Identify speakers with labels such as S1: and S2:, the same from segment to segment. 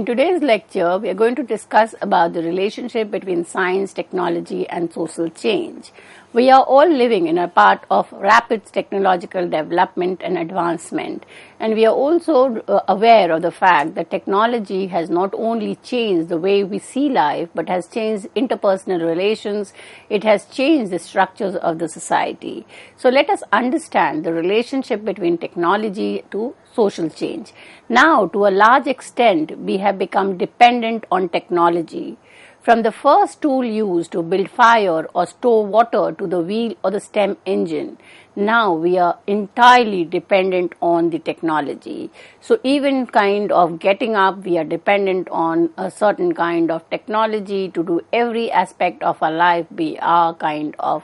S1: In today's lecture, we are going to discuss about the relationship between science, technology and social change. We are all living in a part of rapid technological development and advancement, and we are also aware of the fact that technology has not only changed the way we see life, but has changed interpersonal relations, it has changed the structures of the society. So let us understand the relationship between technology to social change. Now, to a large extent, we have become dependent on technology. From the first tool used to build fire or store water to the wheel or the steam engine, now we are entirely dependent on the technology. So even kind of getting up, we are dependent on a certain kind of technology to do every aspect of our life. We are kind of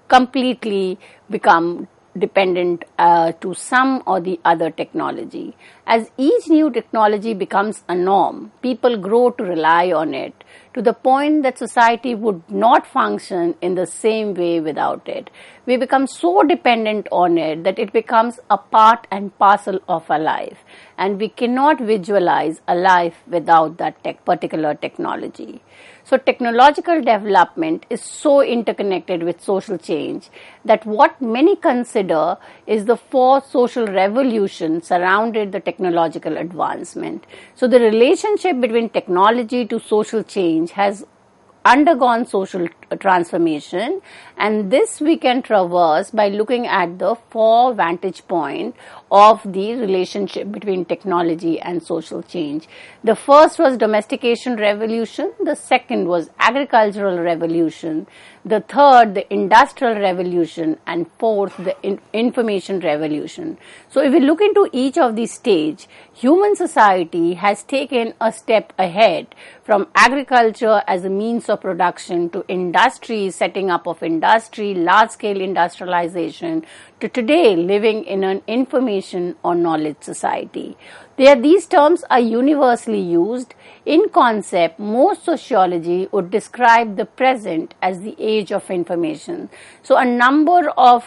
S1: completely become dependent to some or the other technology. As each new technology becomes a norm, people grow to rely on it to the point that society would not function in the same way without it. We become so dependent on it that it becomes a part and parcel of our life, and we cannot visualize a life without that particular technology. So technological development is so interconnected with social change that what many consider is the fourth social revolution surrounded the technological advancement. So the relationship between technology to social change has undergone social transformation, and this we can traverse by looking at the four vantage points of the relationship between technology and social change. The first was domestication revolution, the second was agricultural revolution, the third the industrial revolution, and fourth the information revolution. So if we look into each of these stages, human society has taken a step ahead from agriculture as a means of production to industry, setting up of industry, large-scale industrialization, to today living in an information or knowledge society. These terms are universally used. In concept, most sociology would describe the present as the age of information. So a number of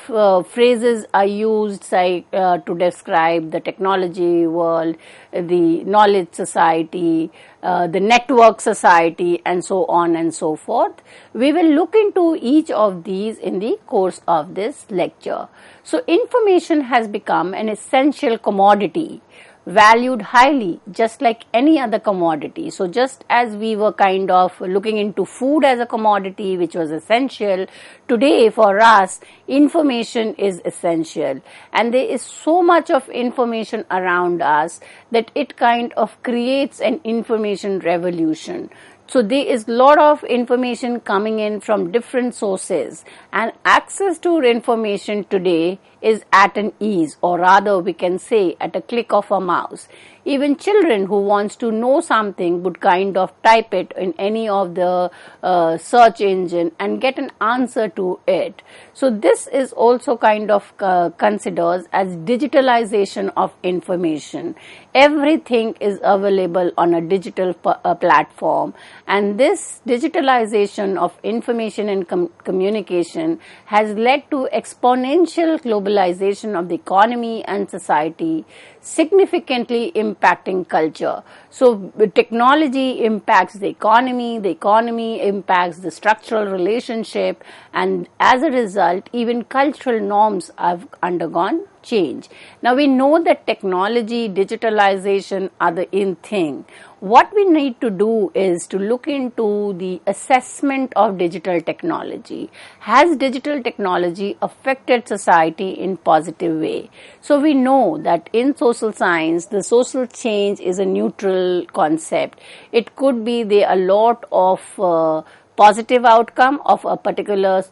S1: phrases are used to describe the technology world, the knowledge society, the network society, and so on and so forth. We will look into each of these in the course of this lecture. So information has become an essential commodity, valued highly, just like any other commodity. So just as we were kind of looking into food as a commodity which was essential, today for us information is essential, and there is so much of information around us that it kind of creates an information revolution. So there is a lot of information coming in from different sources, and access to information today is at an ease, or rather we can say at a click of a mouse. Even children who wants to know something would kind of type it in any of the search engine and get an answer to it. So this is also kind of considered as digitalization of information. Everything is available on a digital platform, and this digitalization of information and communication has led to exponential globalization of the economy and society, significantly impacting culture. So technology impacts the economy impacts the structural relationship, and as a result, even cultural norms have undergone change. Now we know that technology, digitalization are the in thing. What we need to do is to look into the assessment of digital technology. Has digital technology affected society in positive way? So we know that in social science, the social change is a neutral concept. It could be there a lot of positive outcome of a particular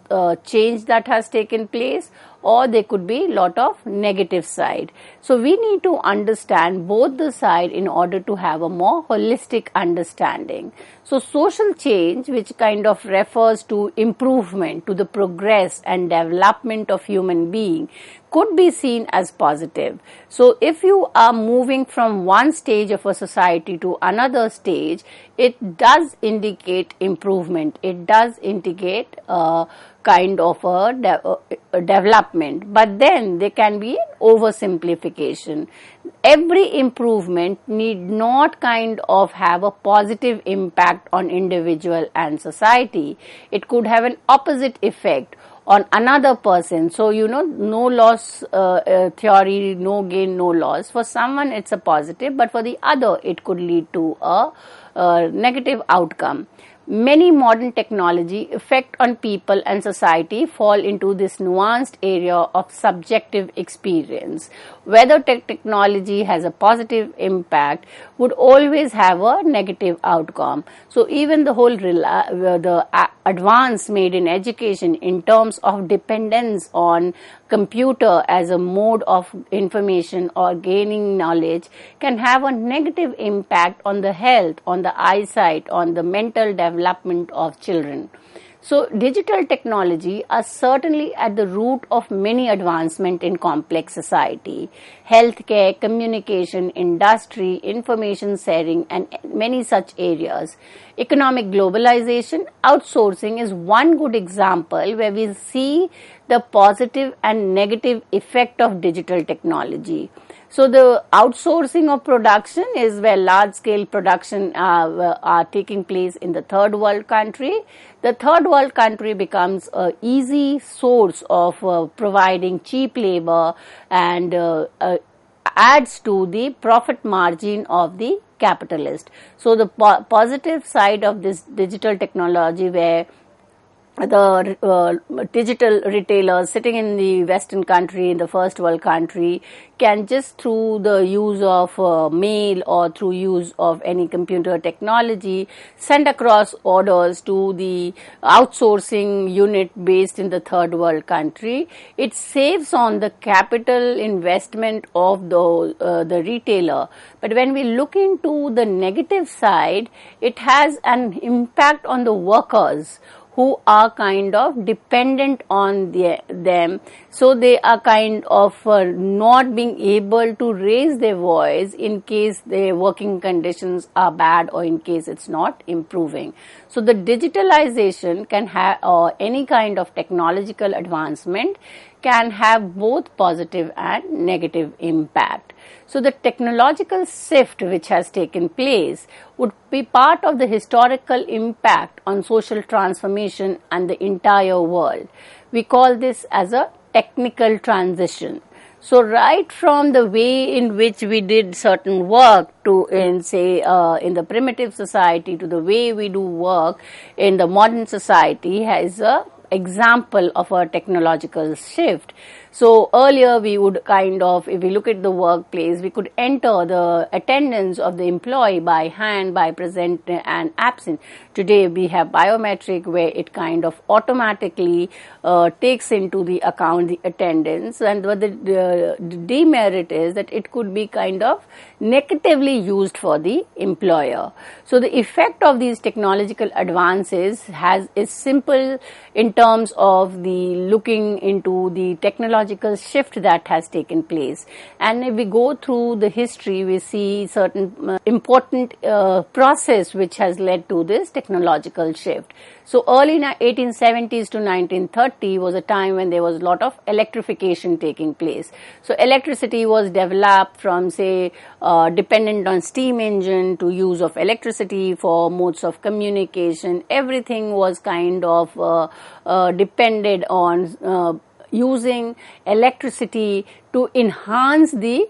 S1: change that has taken place, or there could be a lot of negative side. So we need to understand both the side in order to have a more holistic understanding. So social change, which kind of refers to improvement, to the progress and development of human being, could be seen as positive. So if you are moving from one stage of a society to another stage, it does indicate improvement. It does indicate kind of a development, but then there can be an oversimplification. Every improvement need not kind of have a positive impact on individual and society. It could have an opposite effect on another person. So, no loss theory, no gain, no loss. For someone it's a positive, but for the other it could lead to a negative outcome. Many modern technology effect on people and society fall into this nuanced area of subjective experience. Whether technology has a positive impact would always have a negative outcome. So even the whole advance made in education in terms of dependence on computer as a mode of information or gaining knowledge can have a negative impact on the health, on the eyesight, on the mental development of children. So digital technology are certainly at the root of many advancement in complex society. Healthcare, communication, industry, information sharing, and many such areas. Economic globalization, outsourcing is one good example where we see the positive and negative effect of digital technology. So the outsourcing of production is where large-scale production are taking place in the third world country. The third world country becomes an easy source of providing cheap labor and adds to the profit margin of the capitalist. So the positive side of this digital technology, where the digital retailers sitting in the Western country, in the first world country, can just through the use of mail or through use of any computer technology send across orders to the outsourcing unit based in the third world country. It saves on the capital investment of the retailer. But when we look into the negative side, it has an impact on the workers who are kind of dependent on them. So they are kind of not being able to raise their voice in case their working conditions are bad or in case it's not improving. So the digitalization can have, or any kind of technological advancement can have both positive and negative impact. So the technological shift which has taken place would be part of the historical impact on social transformation and the entire world. We call this as a technical transition. So right from the way in which we did certain work in the primitive society to the way we do work in the modern society has a example of a technological shift. So earlier we would kind of, if we look at the workplace, we could enter the attendance of the employee by hand, by present and absent. Today we have biometric where it kind of automatically takes into the account the attendance, and what the demerit is that it could be kind of negatively used for the employer. So the effect of these technological advances is simple in terms of the looking into the technological shift that has taken place. And if we go through the history, we see certain important process which has led to this technological shift. So early 1870s to 1930 was a time when there was a lot of electrification taking place. So electricity was developed from dependent on steam engine to use of electricity for modes of communication. Everything was kind of depended on using electricity to enhance the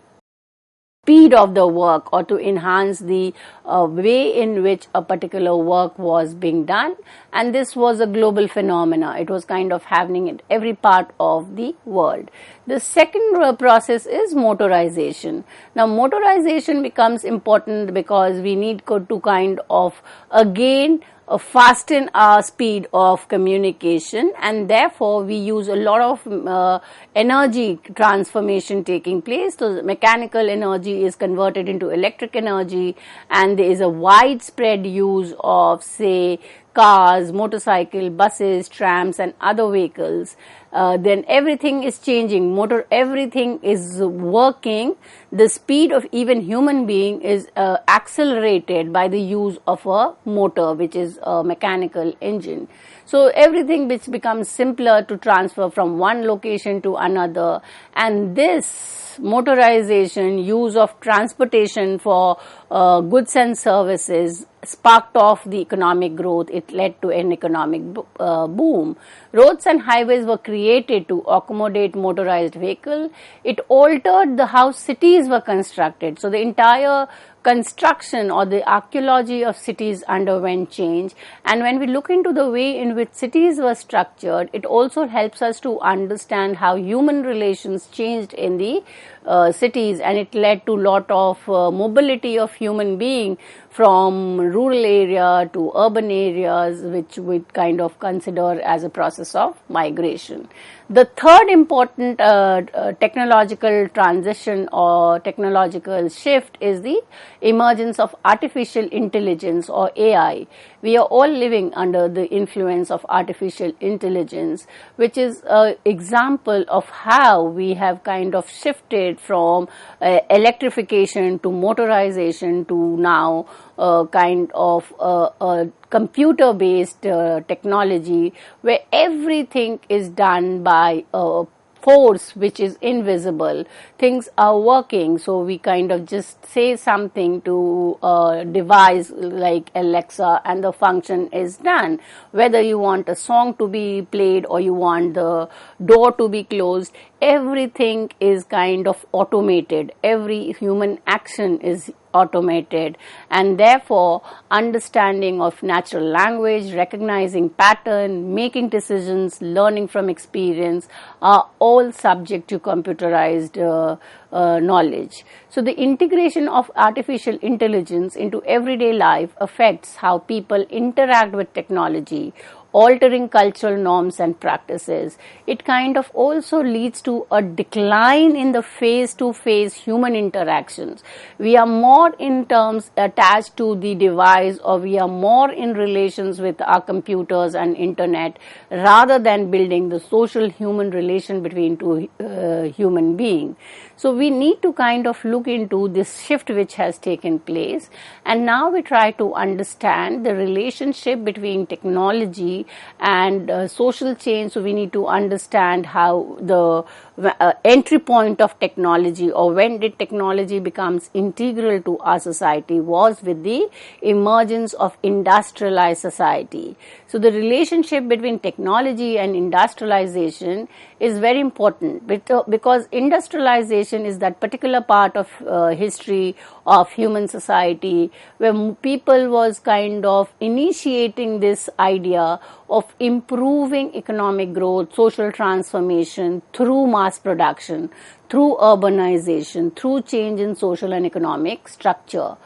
S1: speed of the work or to enhance the way in which a particular work was being done, and this was a global phenomena. It was kind of happening in every part of the world. The second process is motorization. Now motorization becomes important because we need to kind of again fasten our speed of communication, and therefore we use a lot of energy transformation taking place. So mechanical energy is converted into electric energy, and there is a widespread use of cars, motorcycle, buses, trams and other vehicles, then everything is changing. Everything is working. The speed of even human being is accelerated by the use of a motor, which is a mechanical engine. So everything which becomes simpler to transfer from one location to another, and this motorization, use of transportation for goods and services sparked off the economic growth. It led to an economic boom. Roads and highways were created to accommodate motorized vehicle. It altered how cities were constructed. So the entire construction or the archaeology of cities underwent change. And when we look into the way in which cities were structured, it also helps us to understand how human relations changed in the cities, and it led to lot of mobility of human being from rural area to urban areas, which we kind of consider as a process of migration. The third important technological transition or technological shift is the emergence of artificial intelligence or AI. We are all living under the influence of artificial intelligence, which is an example of how we have kind of shifted from electrification to motorization to now kind of a computer-based technology where everything is done by force which is invisible. Things are working, so we kind of just say something to a device like Alexa and the function is done. Whether you want a song to be played or you want the door to be closed, everything is kind of automated. Every human action is automated, and therefore understanding of natural language, recognizing pattern, making decisions, learning from experience are all subject to computerized knowledge. So the integration of artificial intelligence into everyday life affects how people interact with technology, altering cultural norms and practices. It kind of also leads to a decline in the face-to-face human interactions. We are more in terms attached to the device, or we are more in relations with our computers and internet rather than building the social human relation between two human beings. So we need to kind of look into this shift which has taken place, and now we try to understand the relationship between technology and social change. So we need to understand how the entry point of technology, or when did technology becomes integral to our society, was with the emergence of industrialized society. So the relationship between technology and industrialization is very important because industrialization is that particular part of history of human society where people was kind of initiating this idea of improving economic growth, social transformation through mass production, through urbanization, through change in social and economic structure.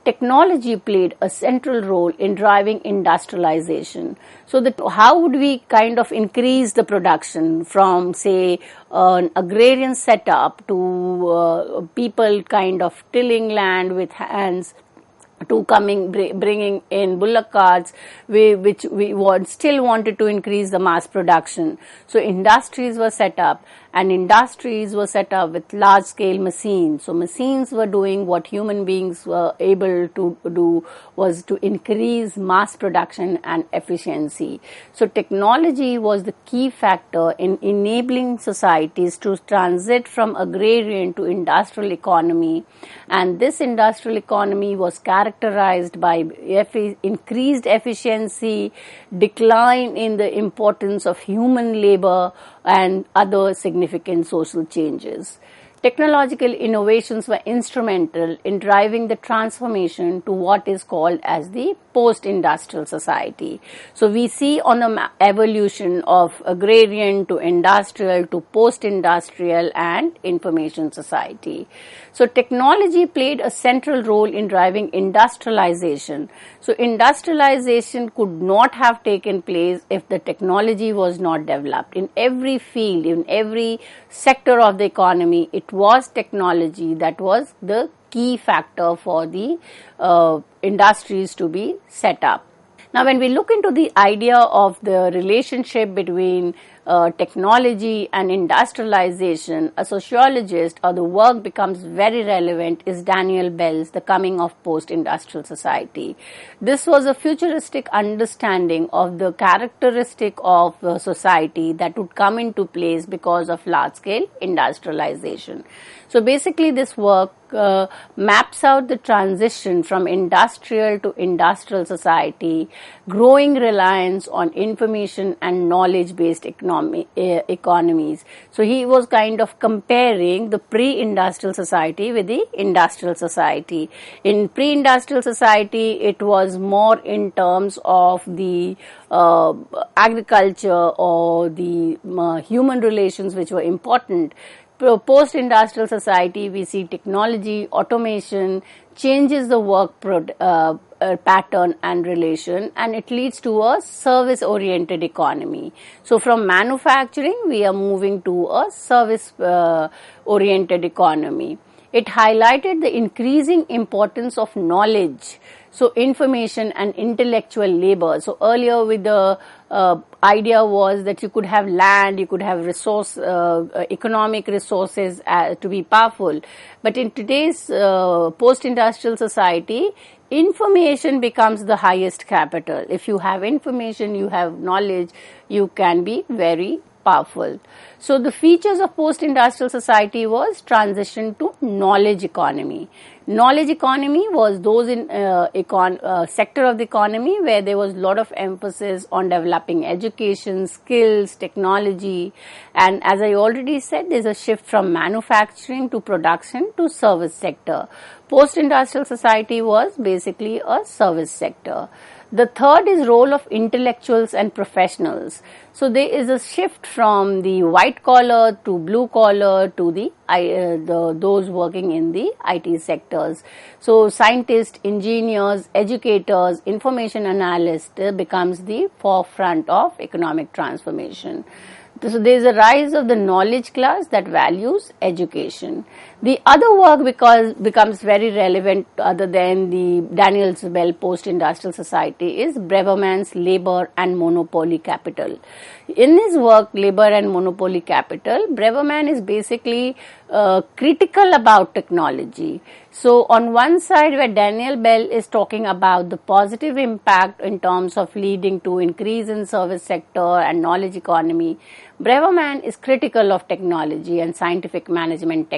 S1: Technology played a central role in driving industrialization. So how would we kind of increase the production from, say, an agrarian setup to people kind of tilling land with hands, to bringing in bullock carts, which we still wanted to increase the mass production. So industries were set up, and industries were set up with large scale machines. So machines were doing what human beings were able to do, was to increase mass production and efficiency. So technology was the key factor in enabling societies to transit from agrarian to industrial economy, and this industrial economy was characterized by increased efficiency, decline in the importance of human labor, and other significant social changes. Technological innovations were instrumental in driving the transformation to what is called as the post-industrial society. So we see on the evolution of agrarian to industrial to post-industrial and information society. So technology played a central role in driving industrialization. So industrialization could not have taken place if the technology was not developed. In every field, in every sector of the economy, it was technology that was the key factor for the industries to be set up. Now, when we look into the idea of the relationship between technology and industrialization, a sociologist or the work becomes very relevant is Daniel Bell's The Coming of Post-Industrial Society. This was a futuristic understanding of the characteristic of society that would come into place because of large-scale industrialization. So basically this work maps out the transition from industrial to industrial society, growing reliance on information and knowledge-based economies. So he was kind of comparing the pre-industrial society with the industrial society. In pre-industrial society, it was more in terms of the agriculture or the human relations which were important. Post-industrial society, we see technology, automation, changes the work pattern and relation, and it leads to a service-oriented economy. So from manufacturing, we are moving to a service-oriented economy. It highlighted the increasing importance of knowledge, so information and intellectual labor. So earlier with the idea was that you could have land, you could have economic resources to be powerful. But in today's post-industrial society, information becomes the highest capital. If you have information, you have knowledge, you can be very powerful. So the features of post-industrial society was transition to knowledge economy. Knowledge economy was those in sector of the economy where there was a lot of emphasis on developing education, skills, technology, and as I already said, there's a shift from manufacturing to production to service sector. Post-industrial society was basically a service sector. The third is role of intellectuals and professionals. So there is a shift from the white collar to blue collar to those working in the IT sectors. So scientists, engineers, educators, information analysts becomes the forefront of economic transformation. So there is a rise of the knowledge class that values education. The other work becomes very relevant other than the Daniel Bell post-industrial society is Braverman's Labor and Monopoly Capital. In his work, Labor and Monopoly Capital, Braverman is basically critical about technology. So on one side where Daniel Bell is talking about the positive impact in terms of leading to increase in service sector and knowledge economy, Braverman is critical of technology and scientific management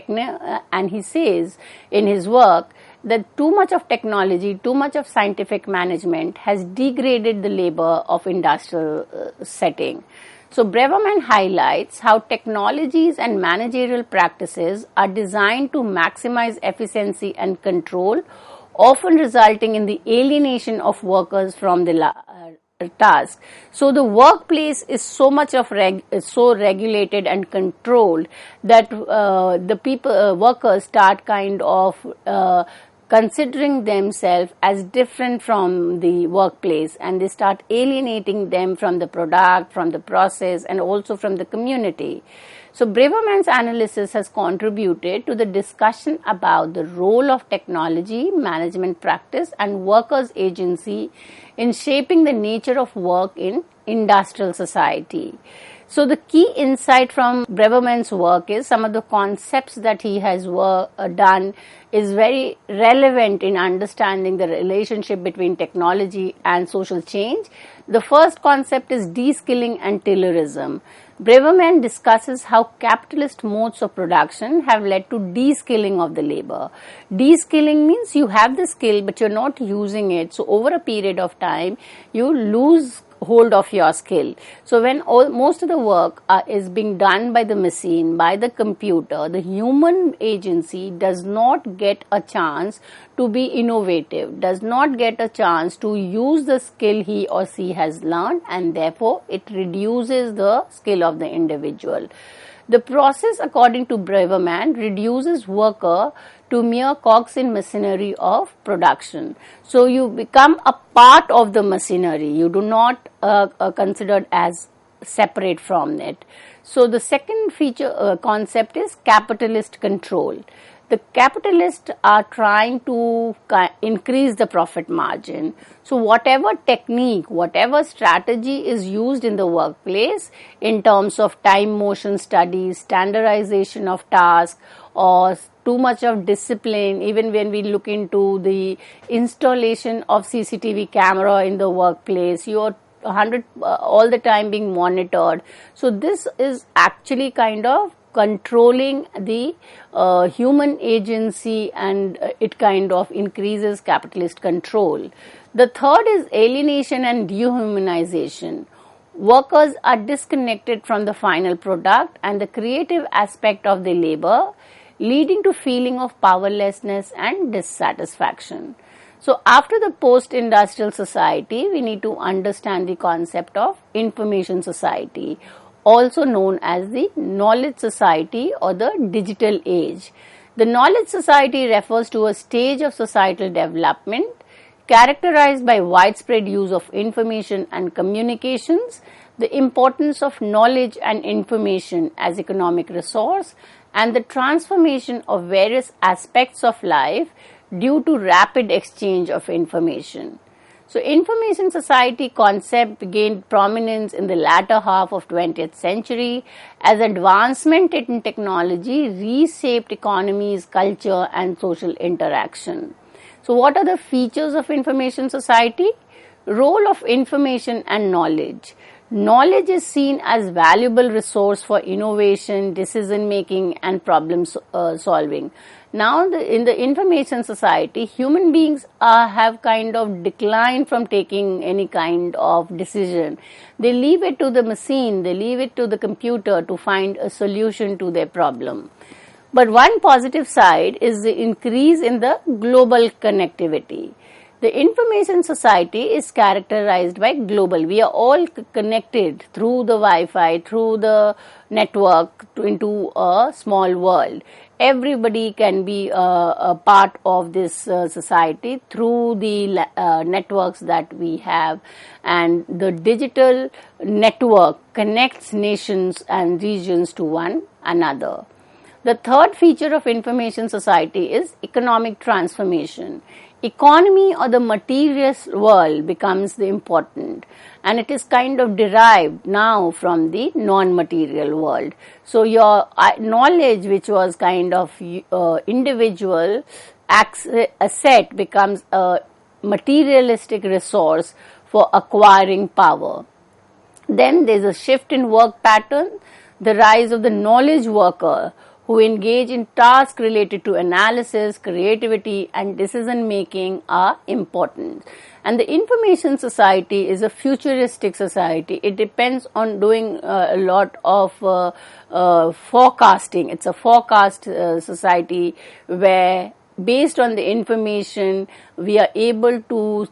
S1: and he says in his work that too much of technology, too much of scientific management has degraded the labor of industrial setting. So Braverman highlights how technologies and managerial practices are designed to maximize efficiency and control, often resulting in the alienation of workers from the task. So the workplace is so much of so regulated and controlled that the workers start kind of considering themselves as different from the workplace, and they start alienating them from the product, from the process, and also from the community. So Braverman's analysis has contributed to the discussion about the role of technology, management practice, and workers' agency in shaping the nature of work in industrial society. So the key insight from Braverman's work is some of the concepts that he has done is very relevant in understanding the relationship between technology and social change. The first concept is de-skilling and Taylorism. Braverman discusses how capitalist modes of production have led to de-skilling of the labor. De-skilling means you have the skill but you're not using it. So over a period of time, you lose hold of your skill. So when most of the work is being done by the machine, by the computer, the human agency does not get a chance to be innovative, does not get a chance to use the skill he or she has learned, and therefore it reduces the skill of the individual. The process, according to Braverman, reduces worker to mere cogs in machinery of production. So you become a part of the machinery. You do not considered as separate from it. So the second feature concept is capitalist control. The capitalists are trying to increase the profit margin. So whatever technique, whatever strategy is used in the workplace in terms of time motion studies, standardization of tasks, or too much of discipline, even when we look into the installation of CCTV camera in the workplace, you're 100 all the time being monitored. So this is actually kind of controlling the human agency, and it kind of increases capitalist control. The third is alienation and dehumanization. Workers are disconnected from the final product and the creative aspect of their labor, leading to feeling of powerlessness and dissatisfaction. So after the post-industrial society, we need to understand the concept of information society, also known as the knowledge society or the digital age. The knowledge society refers to a stage of societal development characterized by widespread use of information and communications, the importance of knowledge and information as economic resource, and the transformation of various aspects of life due to rapid exchange of information. So information society concept gained prominence in the latter half of 20th century as advancement in technology reshaped economies, culture and social interaction. So what are the features of information society? Role of information and knowledge. Knowledge is seen as valuable resource for innovation, decision making and problem solving. Now in the information society, human beings have kind of declined from taking any kind of decision. They leave it to the machine, they leave it to the computer to find a solution to their problem. But one positive side is the increase in the global connectivity. The information society is characterized by global. We are all connected through the Wi-Fi, through the network into a small world. Everybody can be a part of this society through the networks that we have, and the digital network connects nations and regions to one another. The third feature of information society is economic transformation. Economy or the materialist world becomes the important, and it is kind of derived now from the non-material world. So your knowledge, which was kind of individual asset, becomes a materialistic resource for acquiring power. Then there is a shift in work pattern, the rise of the knowledge worker, who engage in tasks related to analysis, creativity and decision making are important. And the information society is a futuristic society. It depends on doing a lot of forecasting. It's a forecast society where based on the information we are able to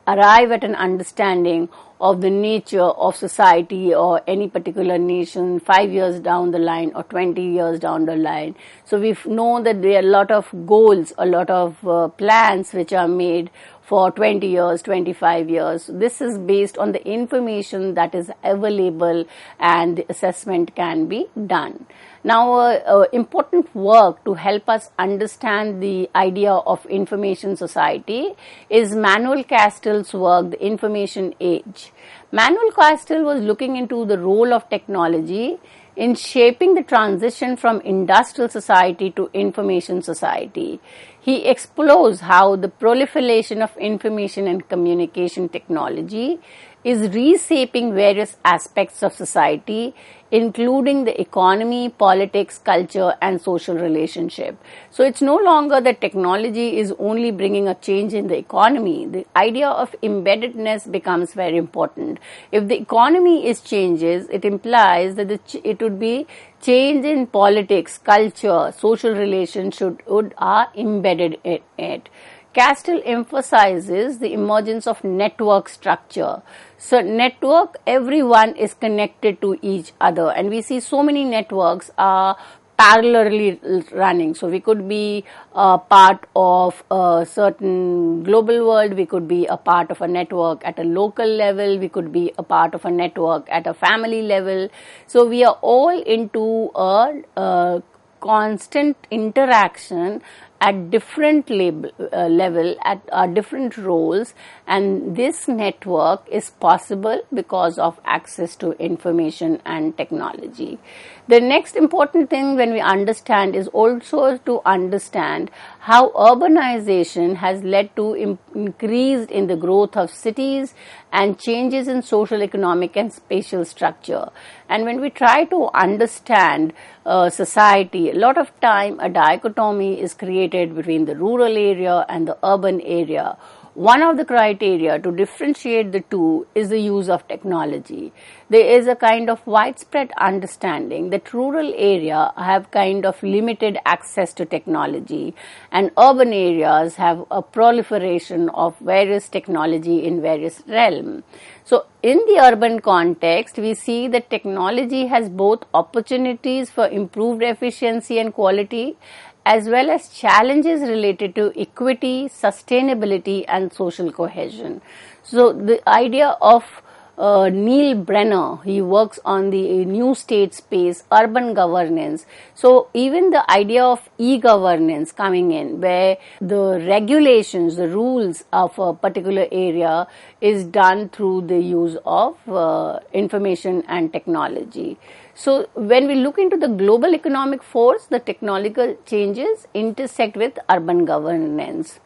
S1: arrive at an understanding of the nature of society or any particular nation 5 years down the line or 20 years down the line. So we know that there are a lot of goals, a lot of plans which are made for 20 years, 25 years. This is based on the information that is available and the assessment can be done. Now, important work to help us understand the idea of information society is Manuel Castell's work, The Information Age. Manuel Castell was looking into the role of technology in shaping the transition from industrial society to information society. He explores how the proliferation of information and communication technology is reshaping various aspects of society, including the economy, politics, culture and social relationship. So it's no longer that technology is only bringing a change in the economy. The idea of embeddedness becomes very important. If the economy is changes, it implies that it would be change in politics, culture, social relations are embedded in it. Castell emphasizes the emergence of network structure. So network, everyone is connected to each other, and we see so many networks are parallelly running. So we could be a part of a certain global world, we could be a part of a network at a local level, we could be a part of a network at a family level. So we are all into a constant interaction at different level, at different roles, and this network is possible because of access to information and technology. The next important thing when we understand is also to understand how urbanization has led to increase in the growth of cities and changes in social, economic and spatial structure. And when we try to understand society, a lot of time a dichotomy is created between the rural area and the urban area. One of the criteria to differentiate the two is the use of technology. There is a kind of widespread understanding that rural areas have kind of limited access to technology and urban areas have a proliferation of various technology in various realms. So in the urban context, we see that technology has both opportunities for improved efficiency and quality, as well as challenges related to equity, sustainability and social cohesion. So the idea of Neil Brenner, he works on the new state space, urban governance. So even the idea of e-governance coming in, where the regulations, the rules of a particular area is done through the use of information and technology. So when we look into the global economic force, the technological changes intersect with urban governance.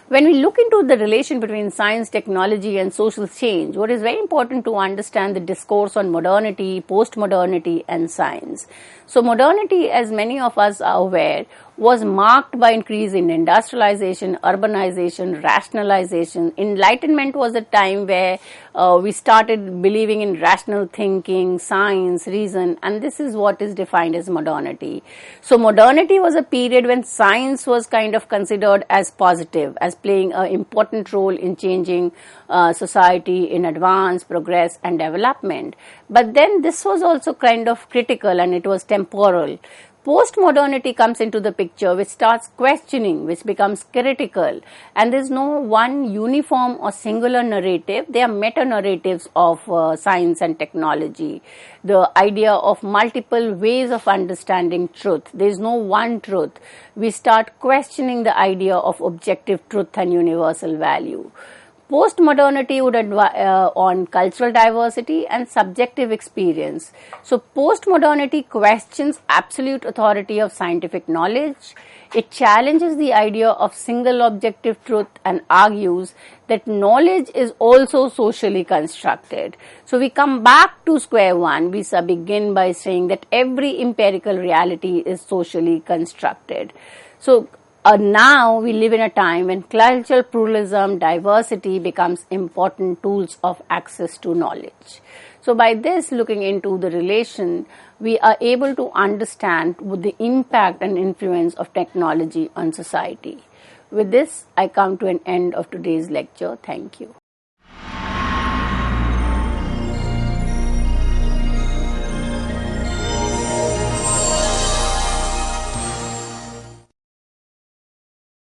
S1: When we look into the relation between science, technology and social change, what is very important to understand the discourse on modernity, post-modernity and science. So modernity, as many of us are aware, was marked by increase in industrialization, urbanization, rationalization. Enlightenment was a time where we started believing in rational thinking, science, reason, and this is what is defined as modernity. So modernity was a period when science was kind of considered as positive, as playing an important role in changing society in advance, progress and development. But then this was also kind of critical and it was temporal. Post-modernity comes into the picture, which starts questioning, which becomes critical, and there is no one uniform or singular narrative. They are meta-narratives of science and technology. The idea of multiple ways of understanding truth. There is no one truth. We start questioning the idea of objective truth and universal value. Post-modernity would on cultural diversity and subjective experience. So post-modernity questions absolute authority of scientific knowledge. It challenges the idea of single objective truth and argues that knowledge is also socially constructed. So we come back to square one. We begin by saying that every empirical reality is socially constructed. So now we live in a time when cultural pluralism, diversity becomes important tools of access to knowledge. So by this, looking into the relation, we are able to understand the impact and influence of technology on society. With this, I come to an end of today's lecture. Thank you.